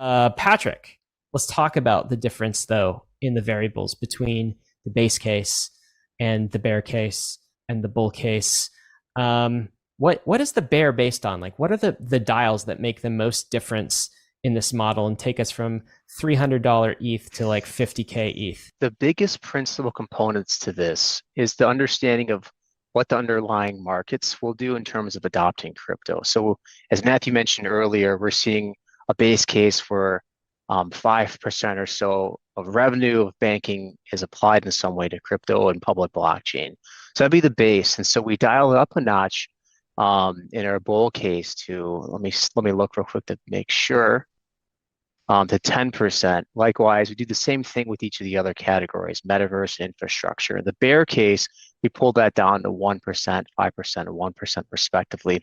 Patrick, let's talk about the difference, though, in the variables between the base case and the bear case and the bull case. What is the bear based on? Like, what are the dials that make the most difference in this model and take us from $300 ETH to like 50K ETH? The biggest principal components to this is the understanding of what the underlying markets will do in terms of adopting crypto. So as Matthew mentioned earlier, we're seeing a base case where 5% or so of revenue of banking is applied in some way to crypto and public blockchain. So that'd be the base. And so we dial it up a notch in our bull case to, let me look real quick to make sure, to 10%. Likewise, we do the same thing with each of the other categories, metaverse, infrastructure. In the bear case, we pulled that down to 1%, 5%, and 1% respectively.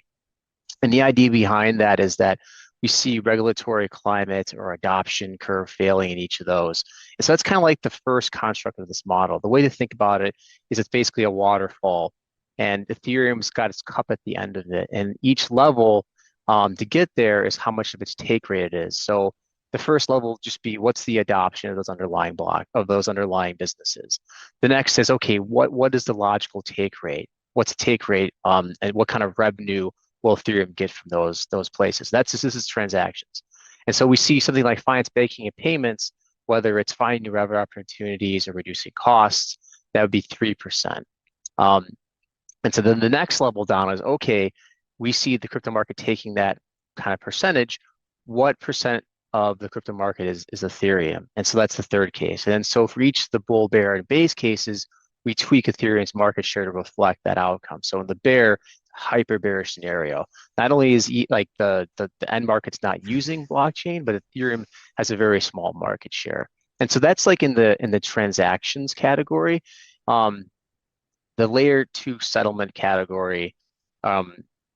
And the idea behind that is that we see regulatory climate or adoption curve failing in each of those. And so that's kind of like the first construct of this model. The way to think about it is it's basically a waterfall, and Ethereum's got its cup at the end of it. And each level to get there is how much of its take rate it is. So the first level will just be what's the adoption of those underlying businesses. The next is, okay, what is the logical take rate? What's the take rate, and what kind of revenue will Ethereum get from those places? This is transactions. And so we see something like finance, banking, and payments, whether it's finding new revenue opportunities or reducing costs, that would be 3%. And so then the next level down is, okay, we see the crypto market taking that kind of percentage. What percent of the crypto market is Ethereum? And so that's the third case. And then so for each of the bull, bear, and base cases, we tweak Ethereum's market share to reflect that outcome. So in the bear, hyper bearish scenario, not only is like the end market's not using blockchain, but Ethereum has a very small market share. And so that's like in the transactions category. The layer 2 settlement category,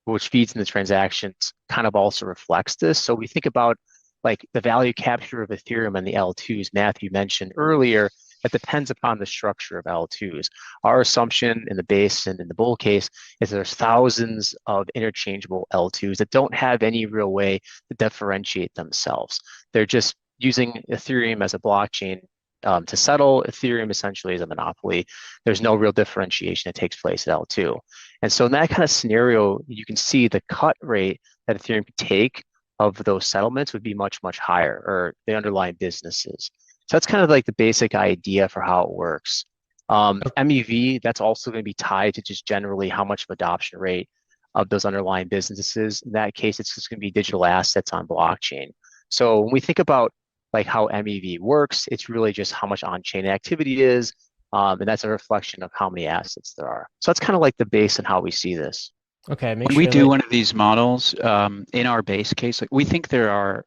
which feeds in the transactions, kind of also reflects this. So we think about like the value capture of Ethereum and the L2s Matthew mentioned earlier. It depends upon the structure of L2s. Our assumption in the base and in the bull case is there's thousands of interchangeable L2s that don't have any real way to differentiate themselves. They're just using Ethereum as a blockchain to settle. Ethereum essentially is a monopoly. There's no real differentiation that takes place at L2. And so in that kind of scenario, you can see the cut rate that Ethereum could take of those settlements would be much, much higher, or the underlying businesses. So that's kind of like the basic idea for how it works. MEV, that's also going to be tied to just generally how much of adoption rate of those underlying businesses. In that case, it's just going to be digital assets on blockchain. So when we think about like how MEV works, it's really just how much on-chain activity is, and that's a reflection of how many assets there are. So that's kind of like the base and how we see this. Okay, When we do one of these models, in our base case, like we think there are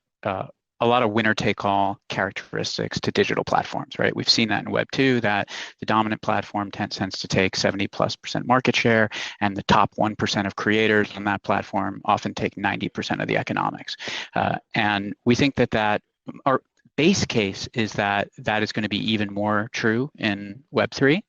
a lot of winner-take-all characteristics to digital platforms, right? We've seen that in Web 2, that the dominant platform tends to take 70+% market share, and the top 1% of creators on that platform often take 90% of the economics. And we think that our base case is that is going to be even more true in Web3.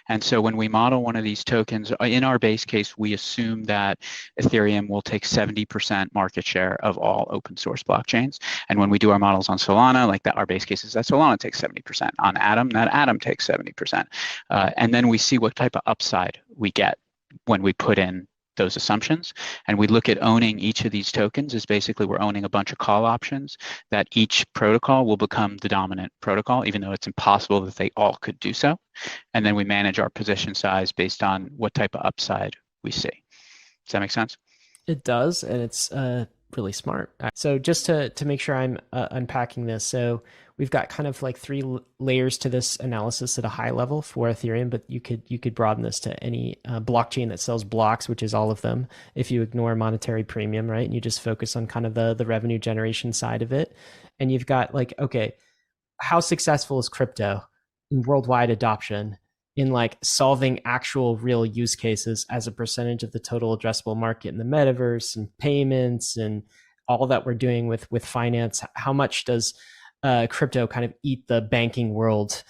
And so when we model one of these tokens, in our base case, we assume that Ethereum will take 70% market share of all open source blockchains. And when we do our models on Solana, like that, our base case is that Solana takes 70%. On Atom, that Atom takes 70%. And then we see what type of upside we get when we put in those assumptions. And we look at owning each of these tokens as basically we're owning a bunch of call options that each protocol will become the dominant protocol, even though it's impossible that they all could do so. And then we manage our position size based on what type of upside we see. Does that make sense? It does, and it's really smart. So just to make sure I'm unpacking this, so we've got kind of like three layers to this analysis at a high level for Ethereum, but you could broaden this to any blockchain that sells blocks, which is all of them, if you ignore monetary premium, right? And you just focus on kind of the revenue generation side of it. And you've got like, okay, how successful is crypto in worldwide adoption in like solving actual real use cases as a percentage of the total addressable market in the metaverse and payments and all that we're doing with finance? How much does crypto kind of eat the banking world,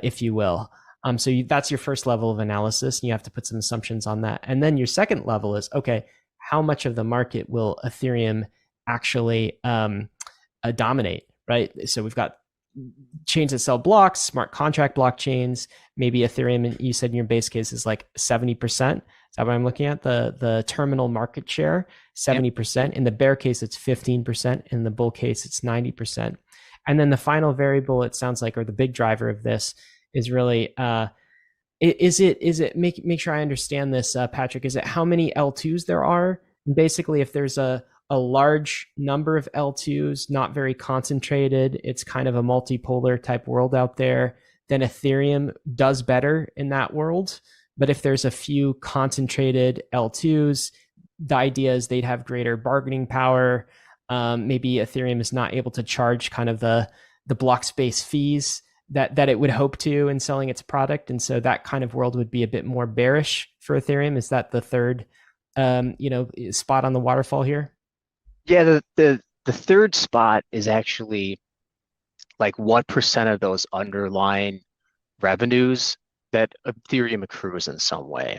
if you will? So that's your first level of analysis, and you have to put some assumptions on that. And then your second level is, okay, how much of the market will Ethereum actually dominate, right? So we've got chains that sell blocks, smart contract blockchains. Maybe Ethereum, you said in your base case is like 70%. Is that what I'm looking at? The terminal market share, 70%. Yep. In the bear case, it's 15%. In the bull case, it's 90%. And then the final variable, it sounds like, or the big driver of this is really, is it make sure I understand this, Patrick, is it how many L2s there are? And basically, if there's a large number of L2s, not very concentrated, it's kind of a multipolar type world out there, then Ethereum does better in that world. But if there's a few concentrated L2s, the idea is they'd have greater bargaining power. Maybe Ethereum is not able to charge kind of the block space fees that it would hope to in selling its product. And so that kind of world would be a bit more bearish for Ethereum. Is that the third spot on the waterfall here? Yeah, the third spot is actually like what percent of those underlying revenues that Ethereum accrues in some way.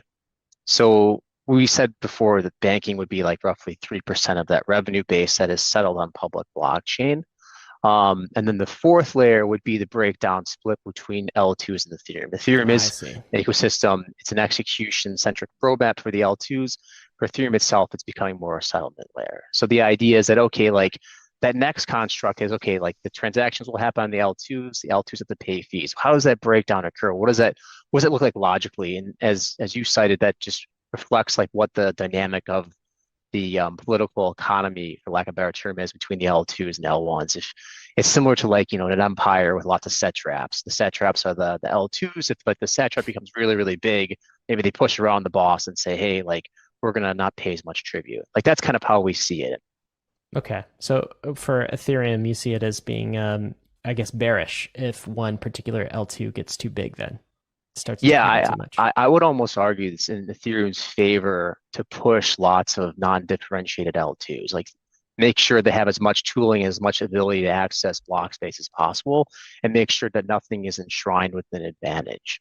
So we said before that banking would be like roughly 3% of that revenue base that is settled on public blockchain. And then the fourth layer would be the breakdown split between L2s and Ethereum. Ethereum is an ecosystem. It's an execution-centric roadmap for the L2s. For Ethereum itself, it's becoming more a settlement layer. So the idea is that, okay, like that next construct is, okay, like the transactions will happen on the L2s have to pay fees. How does that breakdown occur? What does it look like logically? And as you cited, that just reflects like what the dynamic of the political economy, for lack of a better term, is between the L2s and L1s. If it's similar to like, an empire with lots of satraps. The satraps are the L2s. If like the satrap becomes really, really big, maybe they push around the boss and say, hey, like we're gonna not pay as much tribute. Like that's kind of how we see it. Okay. So for Ethereum, you see it as being, I guess, bearish if one particular L2 gets too big, then starts. Yeah, I would almost argue it's in Ethereum's favor to push lots of non-differentiated L2s, like make sure they have as much tooling, as much ability to access block space as possible, and make sure that nothing is enshrined with an advantage.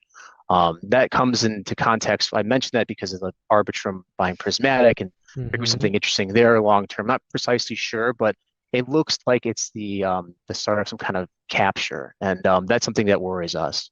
That comes into context. I mentioned that because of the Arbitrum buying Prismatic, and there's something interesting there long term. Not precisely sure, but it looks like it's the start of some kind of capture, and that's something that worries us.